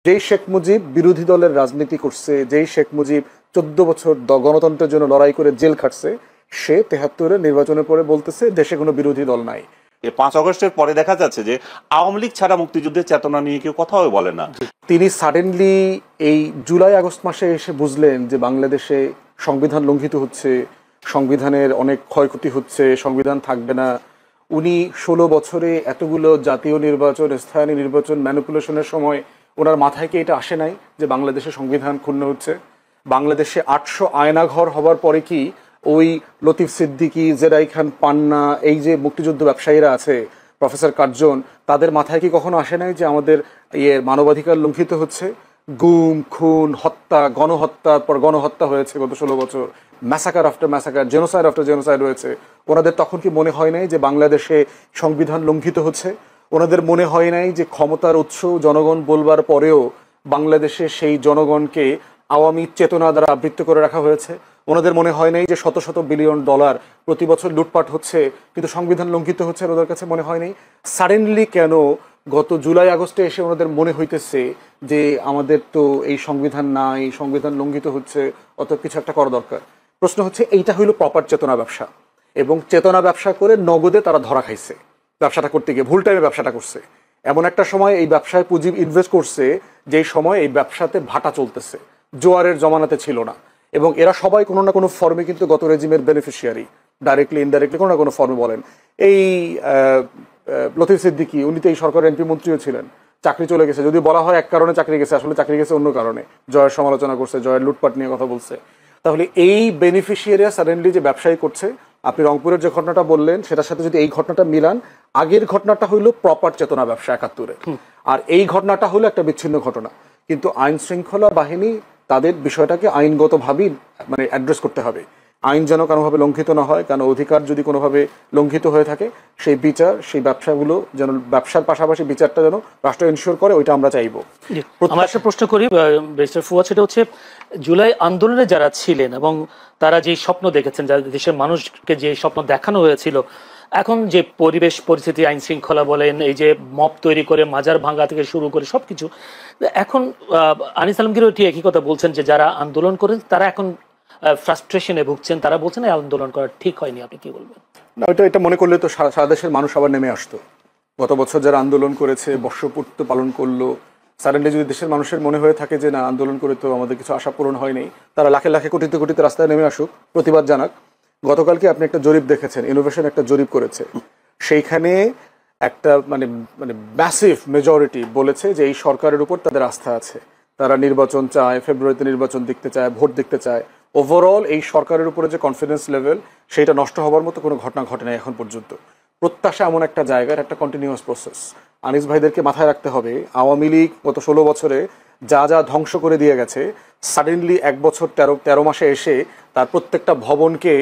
যেই শেখ মুজিব বিরোধী দলের রাজনীতি করছে, যেই শেখ মুজিব 14 বছর গণতন্ত্রের জন্য লড়াই করে জেল খাটছে, সে 73-এর নির্বাচনের পরে বলতেছে দেশে কোনো বিরোধী দল নাই। 5 আগস্টের পরে দেখা যাচ্ছে যে আওয়ামী লীগ ছাড়া মুক্তিযুদ্ধের চেতনা নিয়ে কেউ কথাও বলে না। তিনি সাডেনলি এই জুলাই আগস্ট মাসে এসে বুঝলেন যে বাংলাদেশে সংবিধান লঙ্ঘিত হচ্ছে, সংবিধানের অনেক ক্ষয়ক্ষতি হচ্ছে, সংবিধান থাকবে না। উনি 16 বছরে এতগুলো জাতীয় নির্বাচন, স্থানীয় নির্বাচন ম্যানিপুলেশনের সময় ওনার মাথায় কি এটা আসে নাই যে বাংলাদেশে সংবিধান ক্ষুণ্ণ হচ্ছে? বাংলাদেশে 800 আয়নাঘর হবার পরে কি ওই লতিফ সিদ্দিকী, জেরাই খান পান্না, এই যে মুক্তিযুদ্ধ ব্যবসায়ীরা আছে, প্রফেসর কার্জন, তাদের মাথায় কি কখনো আসে নাই যে আমাদের মানবাধিকার লঙ্ঘিত হচ্ছে? গুম, খুন, হত্যা, গণহত্যার পর গণহত্যা হয়েছে গত 16 বছর, massacre after massacre, genocide after genocide হয়েছে। ওনাদের তখন কি মনে হয় নাই যে বাংলাদেশে সংবিধান লঙ্ঘিত হচ্ছে? ওনাদের মনে হয় নাই যে ক্ষমতার উৎস জনগণ বলবার পরেও বাংলাদেশে সেই জনগণকে আওয়ামী চেতনা দ্বারা আবৃত্ত করে রাখা হয়েছে? ওনাদের মনে হয় নাই যে শত শত বিলিয়ন ডলার প্রতি বছর লুটপাট হচ্ছে কিন্তু সংবিধান লঙ্ঘিত হচ্ছে? ওদের কাছে মনে হয় নাই? সাডেনলি কেন গত জুলাই আগস্টে এসে ওনাদের মনে হইতেছে যে আমাদের তো এই সংবিধান নাই, সংবিধান লঙ্ঘিত হচ্ছে, অত কিছু একটা করা দরকার? প্রশ্ন হচ্ছে এইটা হইল প্রপার চেতনা ব্যবসা, এবং চেতনা ব্যবসা করে নগদে তারা ধরা খাইছে। ব্যবসাটা করতে গিয়ে ভুল টাইমে ব্যবসাটা করছে। এমন একটা সময় এই ব্যবসায় পুঁজি ইনভেস্ট করছে যেই সময় এই ব্যবসাতে ভাটা চলতেছে, জোয়ারের জমানাতে ছিল না। এবং এরা সবাই কোনো না কোনো ফর্মে কিন্তু গত রেজিমের বেনিফিশিয়ারি, ডাইরেক্টলি ইনডাইরেক্টলি কোনো না কোনো ফর্মে। বলেন এই লতিফ সিদ্দিকী, উনি তো এই সরকারের এমপি মন্ত্রীও ছিলেন, চাকরি চলে গেছে। যদি বলা হয় এক কারণে চাকরি গেছে, আসলে চাকরি গেছে অন্য কারণে। জয়ের সমালোচনা করছে, জয়ের লুটপাট নিয়ে কথা বলছে। তাহলে এই বেনিফিশিয়ারিরা সাডেনলি যে ব্যবসায়ী করছে, আপনি রংপুরের যে ঘটনাটা বললেন সেটার সাথে যদি এই ঘটনাটা মিলান, আগের ঘটনাটা হইলো প্রপার চেতনা ব্যবসা 71-এর, আর এই ঘটনাটা হলো একটা বিচ্ছিন্ন ঘটনা। কিন্তু আইন শৃঙ্খলা বাহিনী তাদের বিষয়টাকে আইনগতভাবেই মানে অ্যাড্রেস করতে হবে। আইন যেন কোনোভাবে লঙ্ঘিত না হয়, কারণ অধিকার যদি কোনোভাবে লঙ্ঘিত হয়ে থাকে সেই বিচার, সেই ব্যবসাগুলো যেন, ব্যবসার পাশাপাশি বিচারটা যেন রাষ্ট্র এনশিওর করে, ওইটা আমরা চাইবো। আমার একটা প্রশ্ন করি ব্যারিস্টার ফুয়াদ, সেটা হচ্ছে জুলাই আন্দোলনে যারা ছিলেন এবং তারা যে স্বপ্ন দেখেছেন, যারা দেশের মানুষকে যে স্বপ্ন দেখানো হয়েছিল, এখন যে পরিবেশ পরিস্থিতি, আইন শৃঙ্খলা বলেন, এই যে মব তৈরি করে মাজার ভাঙা থেকে শুরু করে সবকিছু, এখন আনিস আলমগীরও ঠিক একই কথা বলছেন যে যারা আন্দোলন করেন তারা এখন ফ্রাস্ট্রেশনে ভুগছেন, তারা বলছেন এই আন্দোলন করা ঠিক হয়নি। আপনি কি বলবেন? না, এটা মনে করলে তো সারা দেশের মানুষ আবার নেমে আসতো। গত বছর যারা আন্দোলন করেছে, বর্ষপূর্তি পালন করলো, সাডেনলি যদি দেশের মানুষের মনে হয়ে থাকে যে না, আন্দোলন করে তো আমাদের কিছু আশা পূরণ হয়নি, তারা লাখে লাখে কোটিতে কোটিতে রাস্তায় নেমে আসুক, প্রতিবাদ জানাক। গতকালকে আপনি একটা জরিপ দেখেছেন, ইনোভেশন একটা জরিপ করেছে, সেইখানে একটা মানে মানে ম্যাসিভ মেজরিটি বলেছে যে এই সরকারের উপর তাদের আস্থা আছে, তারা নির্বাচন চায়, ফেব্রুয়ারিতে নির্বাচন দেখতে চায়, ভোট দেখতে চায়। ওভারঅল এই সরকারের উপরে যে কনফিডেন্স লেভেল, সেইটা নষ্ট হওয়ার মতো কোনো ঘটনা ঘটে নাই এখন পর্যন্ত। প্রত্যাশা এমন একটা জায়গার একটা কন্টিনিউয়াস প্রসেস। আনিস ভাইদেরকে মাথায় রাখতে হবে, আওয়ামী লীগ গত 16 বছরে যা যা ধ্বংস করে দিয়ে গেছে, সাডেনলি 1 বছর 13 মাসে এসে তার প্রত্যেকটা ভবনকে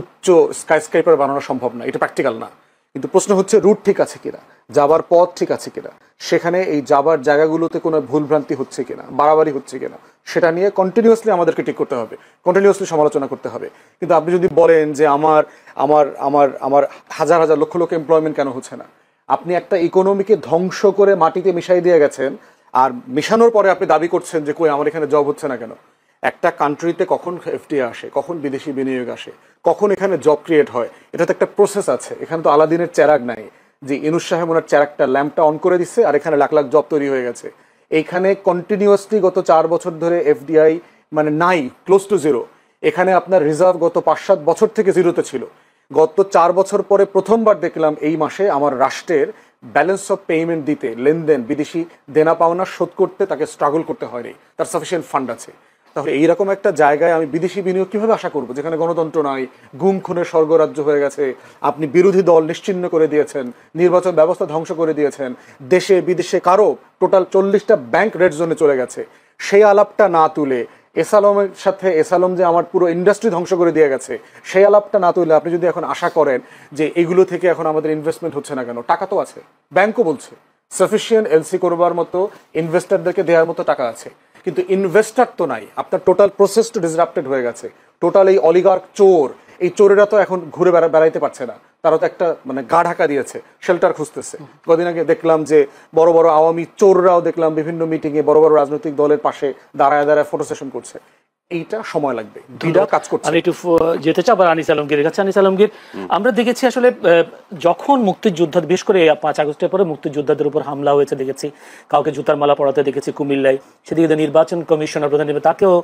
উচ্চ স্কাইস্ক্রাইপার বানানো সম্ভব না, এটা প্র্যাকটিক্যাল না। কিন্তু প্রশ্ন হচ্ছে রুট ঠিক আছে কিনা, যাবার পথ ঠিক আছে কিনা, সেখানে এই যাবার জায়গাগুলোতে কোনো ভুলভ্রান্তি হচ্ছে কিনা, বাড়াবাড়ি হচ্ছে কিনা, সেটা নিয়ে কন্টিনিউয়াসলি আমাদেরকে ঠিক করতে হবে, কন্টিনিউয়াসলি সমালোচনা করতে হবে। কিন্তু আপনি যদি বলেন যে আমার আমার আমার আমার হাজার হাজার লক্ষ লক্ষ এমপ্লয়মেন্ট কেন হচ্ছে না, আপনি একটা ইকোনমিকে ধ্বংস করে মাটিতে মিশাই দিয়ে গেছেন, আর মিশানোর পরে আপনি দাবি করছেন যে কই আমার এখানে জব হচ্ছে না কেন। একটা কান্ট্রিতে কখন এফডিআই আসে, কখন বিদেশি বিনিয়োগ আসে, কখন এখানে জব ক্রিয়েট হয়, এটা তো একটা প্রসেস আছে। এখানে তো আলাদিনের চেরাগ নাই যে ইনুস সাহেব ওনার চেরাগটা, ল্যাম্পটা অন করে দিচ্ছে আর এখানে লাখ লাখ জব তৈরি হয়ে গেছে। এইখানে কন্টিনিউয়াসলি গত 4 বছর ধরে এফডিআই মানে নাই, ক্লোজ টু জিরো। এখানে আপনার রিজার্ভ গত 5-7 বছর থেকে জিরোতে ছিল। গত 4 বছর পরে প্রথমবার দেখলাম এই মাসে আমার রাষ্ট্রের ব্যালেন্স অফ পেমেন্ট দিতে, লেনদেন, বিদেশি দেনা পাওনা শোধ করতে তাকে স্ট্রাগল করতে হয়নি, তার সাফিসিয়েন্ট ফান্ড আছে। তাহলে এইরকম একটা জায়গায় আমি বিদেশি বিনিয়োগ কীভাবে আশা করবো, যেখানে গণতন্ত্র নাই, গুম খুনের স্বর্গরাজ্য হয়ে গেছে, আপনি বিরোধী দল নিশ্চিহ্ন করে দিয়েছেন, নির্বাচন ব্যবস্থা ধ্বংস করে দিয়েছেন, দেশে বিদেশে কারো টোটাল 40টা ব্যাংক রেড জোনে চলে গেছে। সেই আলাপটা না তুলে, এসালমের সাথে এসালম যে আমার পুরো ইন্ডাস্ট্রি ধ্বংস করে দিয়ে গেছে, সেই আলাপটা না তুলে আপনি যদি এখন আশা করেন যে এগুলো থেকে এখন আমাদের ইনভেস্টমেন্ট হচ্ছে না কেন, টাকা তো আছে, ব্যাংকও বলছে সাফিসিয়েন্ট এলসি করবার মতো, ইনভেস্টারদেরকে দেওয়ার মতো টাকা আছে, কিন্তু ইনভেস্টার তো নাই। আপনার টোটাল প্রসেস তো ডিসরাপ্টেড হয়ে গেছে। টোটাল এই অলিগার্ক চোর, এই চোরেরা তো এখন ঘুরে বেড়াইতে পারছে না, তারা তো একটা মানে গা ঢাকা দিয়েছে, শেল্টার খুঁজতেছে। কদিন আগে দেখলাম যে বড় বড় আওয়ামী চোররাও দেখলাম বিভিন্ন মিটিংয়ে বড় বড় রাজনৈতিক দলের পাশে দাঁড়ায় দাঁড়ায় ফটো সেশন করছে। এইটা সময় লাগবে, দুইটা কাজ করছে। আমি একটু যেতে চাই আবার আনিস আলমগীরের কাছে। আনিস আলমগীর, আমরা দেখেছি আসলে যখন মুক্তিযোদ্ধা, বিশেষ করে ৫ আগস্টের পরে মুক্তিযোদ্ধাদের উপর হামলা হয়েছে দেখেছি, কাউকে জুতার মালা পরাতে দেখেছি কুমিল্লায়, সেদিকে নির্বাচন কমিশনার প্রধান তাকেও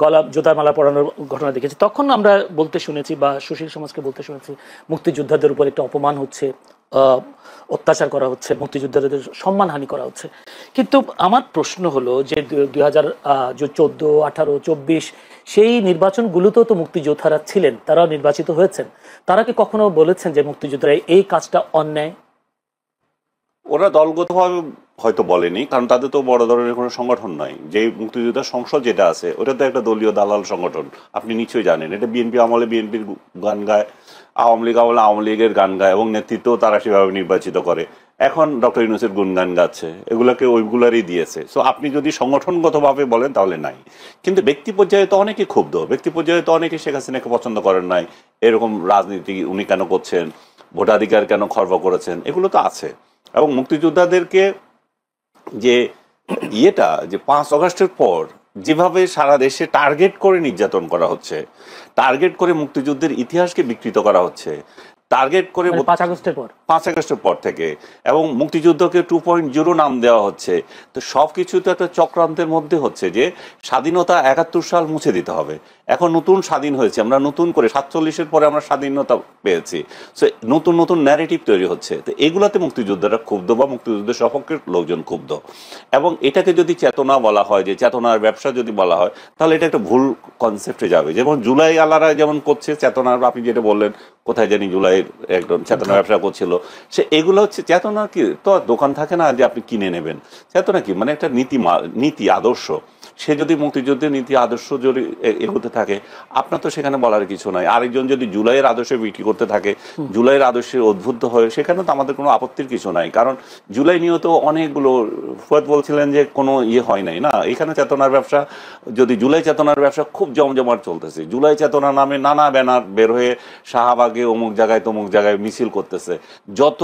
গলা জুতার মালা পরানোর ঘটনা দেখেছি। তখন আমরা বলতে শুনেছি বা সুশীল সমাজকে বলতে শুনেছি মুক্তিযোদ্ধাদের উপর একটা অপমান হচ্ছে, অত্যাচার করা হচ্ছে, মুক্তিযোদ্ধাদের সম্মানহানি করা হচ্ছে। কিন্তু আমার প্রশ্ন হলো যে 2014, 18, 24 সেই নির্বাচনগুলোতেও তো মুক্তিযোদ্ধারা ছিলেন, তারাও নির্বাচিত হয়েছেন। তারা কি কখনো বলেছেন যে মুক্তিযোদ্ধারা এই কাজটা অন্যায়? ওরা দলগতভাবে হয়তো বলেনি, কারণ তাদের তো বড় ধরনের কোনো সংগঠন নাই। যে মুক্তিযোদ্ধা সংসদ যেটা আছে ওটা তো একটা দলীয় দালাল সংগঠন, আপনি নিশ্চয়ই জানেন। এটা বিএনপি আমলে বিএনপির গান গায়, আওয়ামী লীগ আমলে আওয়ামী লীগের গান গায়, এবং নেতৃত্ব তারা সেভাবে নির্বাচিত করে। এখন ডক্টর ইউনূসের গুণগান গাচ্ছে, এগুলোকে ওইগুলারই দিয়েছে। সো আপনি যদি সংগঠনগতভাবে বলেন তাহলে নাই, কিন্তু ব্যক্তি পর্যায়ে তো অনেকে ক্ষুব্ধ, ব্যক্তি পর্যায়ে তো অনেকে শেখ হাসিনাকে পছন্দ করেন নাই, এরকম রাজনীতি উনি কেন করছেন, ভোটাধিকার কেন খর্ব করেছেন, এগুলো তো আছে। এবং মুক্তিযোদ্ধাদেরকে যে ইয়েটা যে 5 আগস্টের পর যেভাবে সারা দেশে টার্গেট করে নির্যাতন করা হচ্ছে, টার্গেট করে মুক্তিযুদ্ধের ইতিহাসকে বিকৃত করা হচ্ছে, টার্গেট করে 5 আগস্টের পর 5 আগস্টের পর থেকে, এবং মুক্তিযুদ্ধকে 2.0 নাম দেওয়া হচ্ছে। তো সবকিছু তো একটা চক্রান্তের মধ্যে হচ্ছে যে স্বাধীনতা 71 সাল মুছে দিতে হবে। এখন নতুন স্বাধীন হয়েছে, আমরা নতুন করে 47-এর পরে আমরা স্বাধীনতা পেয়েছি। সো নতুন নতুন ন্যারেটিভ তৈরি হচ্ছে। তো এগুলাতে মুক্তিযোদ্ধারা ক্ষুব্ধ বা মুক্তিযুদ্ধের সপক্ষের লোকজন ক্ষুব্ধ। এবং এটাকে যদি চেতনা বলা হয়, যে চেতনার ব্যবসা যদি বলা হয়, তাহলে এটা একটা ভুল কনসেপ্টে যাবে। যেমন জুলাই আলারা যেমন করছে চেতনার, আপনি যেটা বললেন কোথায় জানি জুলাইয়ের একদম চেতনা ব্যবসা করছিল, সে এগুলো হচ্ছে চেতনা। কি তো দোকান থাকে না যে আপনি কিনে নেবেন? চেতনা কি মানে একটা নীতি আদর্শ। সে যদি মুক্তিযুদ্ধের নীতি আদর্শ যদি এগোতে থাকে, আপনার তো সেখানে বলার কিছু নাই। আরেকজন যদি জুলাইয়ের আদর্শে বিক্রি করতে থাকে, জুলাইয়ের আদর্শে উদ্বুদ্ধ হয়ে, সেখানে তো আমাদের কোনো আপত্তির কিছু নাই। কারণ জুলাই নিয়েও তো অনেকগুলো, ফুয়াদ বলছিলেন যে কোনো ইয়ে হয় নাই না, এখানে চেতনার ব্যবসা, যদি জুলাই চেতনার ব্যবসা খুব জমজমাট চলতেছে। জুলাই চেতনা নামে নানা ব্যানার বের হয়ে শাহবাগে অমুক জায়গায় তমুক জায়গায় মিছিল করতেছে। যত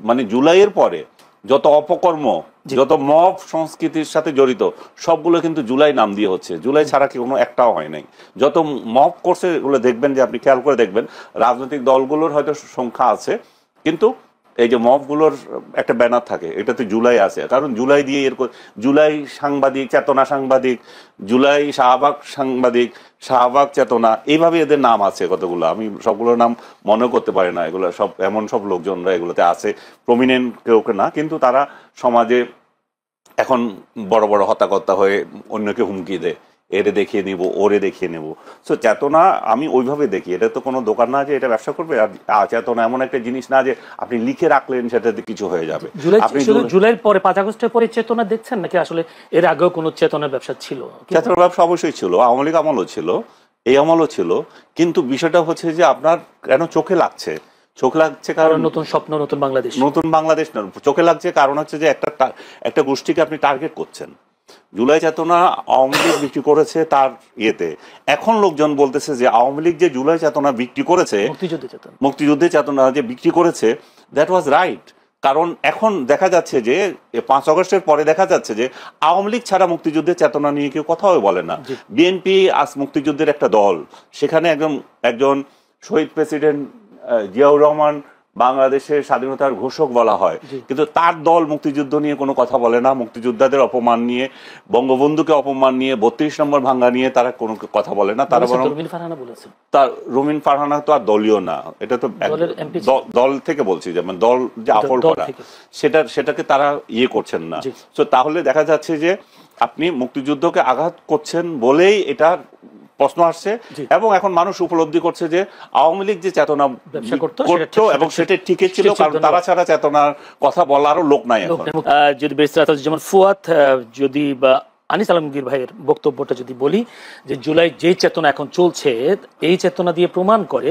মানে জুলাইয়ের পরে যত অপকর্ম, যত মব সংস্কৃতির সাথে জড়িত, সবগুলো কিন্তু জুলাই নাম দিয়ে হচ্ছে। জুলাই ছাড়া কি কোনো একটাও হয় নাই। যত মব করছে এগুলো দেখবেন, যে আপনি খেয়াল করে দেখবেন রাজনৈতিক দলগুলোর হয়তো সংখ্যা আছে, কিন্তু এই যে মবগুলোর একটা ব্যানার থাকে, এটাতে জুলাই আছে। কারণ জুলাই দিয়ে এরকম জুলাই সাংবাদিক, চেতনা সাংবাদিক, জুলাই শাহবাগ সাংবাদিক, শাহবাগ চেতনা, এইভাবে এদের নাম আছে কতগুলো। আমি সবগুলোর নাম মনে করতে পারি না। এগুলো সব এমন সব লোকজনরা এগুলোতে আছে, প্রমিনেন্ট কেউ না, কিন্তু তারা সমাজে এখন বড় বড় হতাকর্তা হয়ে অন্যকে হুমকি দেয়, এরে দেখিয়ে নিব, ওরে দেখিয়ে নেব। সো চেতনা আমি ওইভাবে দেখি। এটা তো কোনো দোকান না যে এটা ব্যবসা করবে। আর চেতনা এমন একটা জিনিস না যে আপনি লিখে রাখলেন সেটাতে কিছু হয়ে যাবে। আপনি জুলাইয়ের পরে 5 আগস্টের পরে চেতনা দেখছেন নাকি আসলে এর আগেও কোনো চেতনার ব্যবসা ছিল? চেতনার ব্যবসা অবশ্যই ছিল, আওয়ামী লীগ আমলও ছিল, এই আমলও ছিল। কিন্তু বিষয়টা হচ্ছে যে আপনার কেন চোখে লাগছে? চোখ লাগছে কারণ নতুন স্বপ্ন, নতুন বাংলাদেশ। নতুন বাংলাদেশ না, চোখে লাগছে কারণ হচ্ছে যে একটা গোষ্ঠীকে আপনি টার্গেট করছেন। জুলাই চেতনা আওয়ামী লীগ বিক্রি করেছে তার ইয়েতে। এখন লোকজন বলতেছে যে আওয়ামী লীগ যে জুলাই চেতনা বিক্রি করেছে, মুক্তিযুদ্ধের চেতনা যে বিক্রি করেছে, দ্যাট ওয়াজ রাইট। কারণ এখন দেখা যাচ্ছে যে 5 আগস্টের পরে দেখা যাচ্ছে যে আওয়ামী লীগ ছাড়া মুক্তিযুদ্ধের চেতনা নিয়ে কেউ কথাও বলে না। বিএনপি আজ মুক্তিযুদ্ধের একটা দল, সেখানে একজন শহীদ প্রেসিডেন্ট জিয়াউর রহমান বাংলাদেশের স্বাধীনতার ঘোষক বলা হয়, কিন্তু তার দল মুক্তিযুদ্ধ নিয়ে কোনো কথা বলে না। মুক্তিযোদ্ধাদের অপমান নিয়ে, বঙ্গবন্ধুকে অপমান নিয়ে, 32 নম্বর ভাঙ্গা নিয়ে তারা কোনো কথা বলে না। তারা বরং রুমিন ফারহানা তো আর দলীয় না, এটা তো দল থেকে বলছি, যেমন দল যে আফল করা, সেটাকে তারা ইয়ে করছেন না। তো তাহলে দেখা যাচ্ছে যে আপনি মুক্তিযুদ্ধকে আঘাত করছেন বলেই এটা প্রশ্ন আসছে। এবং এখন মানুষ উপলব্ধি করছে যে আওয়ামী লীগ যে চেতনা করতো এবং সেটা ঠিকই ছিল, কারণ তারা ছাড়া চেতনার কথা বলারও লোক নাই এখন। যদি যেমন ফুয়াদ, যদি বা আনিস আলমগীর ভাইয়ের বক্তব্যটা যদি বলি, যে জুলাই যে চেতনা এখন চলছে, এই চেতনা দিয়ে প্রমাণ করে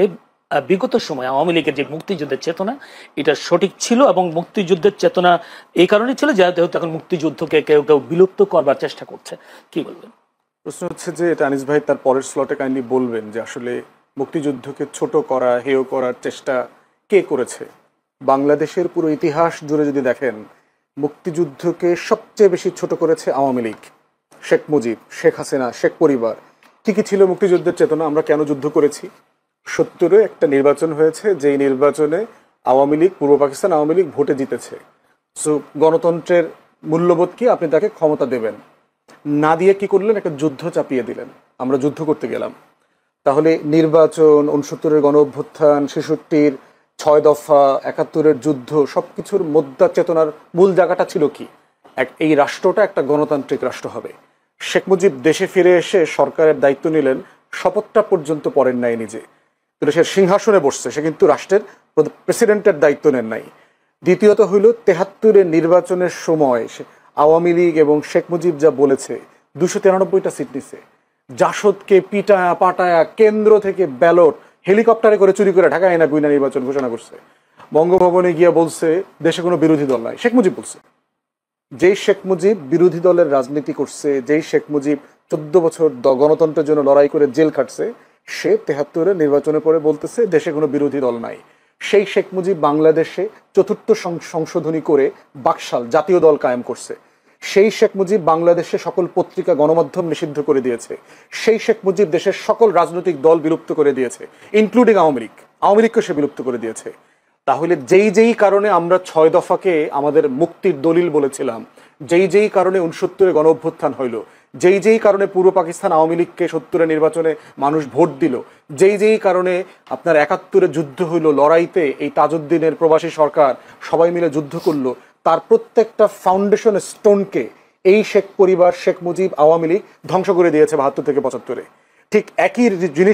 বিগত সময় আওয়ামী লীগের যে মুক্তিযুদ্ধের চেতনা, এটা সঠিক ছিল। এবং মুক্তিযুদ্ধের চেতনা এই কারণে ছিল যেহেতু এখন মুক্তিযুদ্ধকে কেউ কেউ বিলুপ্ত করবার চেষ্টা করছে। কি বলবেন? প্রশ্ন হচ্ছে যে এটা আনিস ভাই তার পরের স্লটে কাইন্ডলি বলবেন যে আসলে মুক্তিযুদ্ধকে ছোট করা, হেয় করার চেষ্টা কে করেছে? বাংলাদেশের পুরো ইতিহাস জুড়ে যদি দেখেন, মুক্তিযুদ্ধকে সবচেয়ে বেশি ছোট করেছে আওয়ামী লীগ, শেখ মুজিব, শেখ হাসিনা, শেখ পরিবার। কি কি ছিল মুক্তিযুদ্ধের চেতনা? আমরা কেন যুদ্ধ করেছি? 70-এ একটা নির্বাচন হয়েছে, যেই নির্বাচনে আওয়ামী লীগ, পূর্ব পাকিস্তান আওয়ামী লীগ ভোটে জিতেছে। সো গণতন্ত্রের মূল্যবোধ কি? আপনি তাকে ক্ষমতা দেবেন, না দিয়ে কি করলেন? একটা যুদ্ধ চাপিয়ে দিলেন, আমরা যুদ্ধ করতে গেলাম। তাহলে নির্বাচন, 69-এর গণ অভ্যুত্থান, 66-র 6 দফা, 71-এর যুদ্ধ, সবকিছুর মুদ্রা চেতনার মূল জায়গাটা ছিল কি? এই রাষ্ট্রটা একটা গণতান্ত্রিক রাষ্ট্র হবে। শেখ মুজিব দেশে ফিরে এসে সরকারের দায়িত্ব নিলেন, শপথটা পর্যন্ত পড়েন নাই নিজে, কিন্তু সে সিংহাসনে বসছে, সে কিন্তু রাষ্ট্রের প্রেসিডেন্টের দায়িত্ব নেন নাই। দ্বিতীয়ত হইল 73-এর নির্বাচনের সময় আওয়ামী লীগ এবং শেখ মুজিব যা বলেছে, 293টা সিট নিছে। জাসদকে পিটায়া পাটায়া কেন্দ্র থেকে ব্যালট হেলিকপ্টারে করে চুরি করে ঢাকায় না গুইনা নির্বাচন ঘোষণা করছে। বঙ্গভবনে গিয়া বলছে দেশে কোনো বিরোধী দল নাই, শেখ মুজিব বলছে। যেই শেখ মুজিব বিরোধী দলের রাজনীতি করছে, যেই শেখ মুজিব 14 বছর গণতন্ত্রের জন্য লড়াই করে জেল খাটছে, সে 73-এর নির্বাচনের পরে বলতেছে দেশে কোনো বিরোধী দল নাই। সেই শেখ মুজিব বাংলাদেশে 4র্থ সংশোধনী করে বাকশাল জাতীয় দল কায়েম করছে। সেই শেখ মুজিব বাংলাদেশে সকল পত্রিকা গণমাধ্যম নিষিদ্ধ করে দিয়েছে। সেই শেখ মুজিব দেশের সকল রাজনৈতিক দল বিলুপ্ত করে দিয়েছে, ইনক্লুডিং আওয়ামী লীগ। আওয়ামী লীগকে সে বিলুপ্ত করে দিয়েছে। তাহলে যেই কারণে আমরা 6 দফাকে আমাদের মুক্তির দলিল বলেছিলাম, যেই কারণে 69-এ গণ অভ্যুত্থান হইল, যেই কারণে পূর্ব পাকিস্তান আওয়ামী লীগকে 70-এর নির্বাচনে মানুষ ভোট দিল, যেই কারণে আপনার 71-এ যুদ্ধ হইল, লড়াইতে এই তাজউদ্দিনের প্রবাসী সরকার সবাই মিলে যুদ্ধ করলো, তার প্রত্যেকটা ফাউন্ডেশন স্টোনকে এই শেখ পরিবার, শেখ মুজিব, আওয়ামী লীগ ধ্বংস করে দিয়েছে 72 থেকে 75-এ। ঠিক একই জিনিস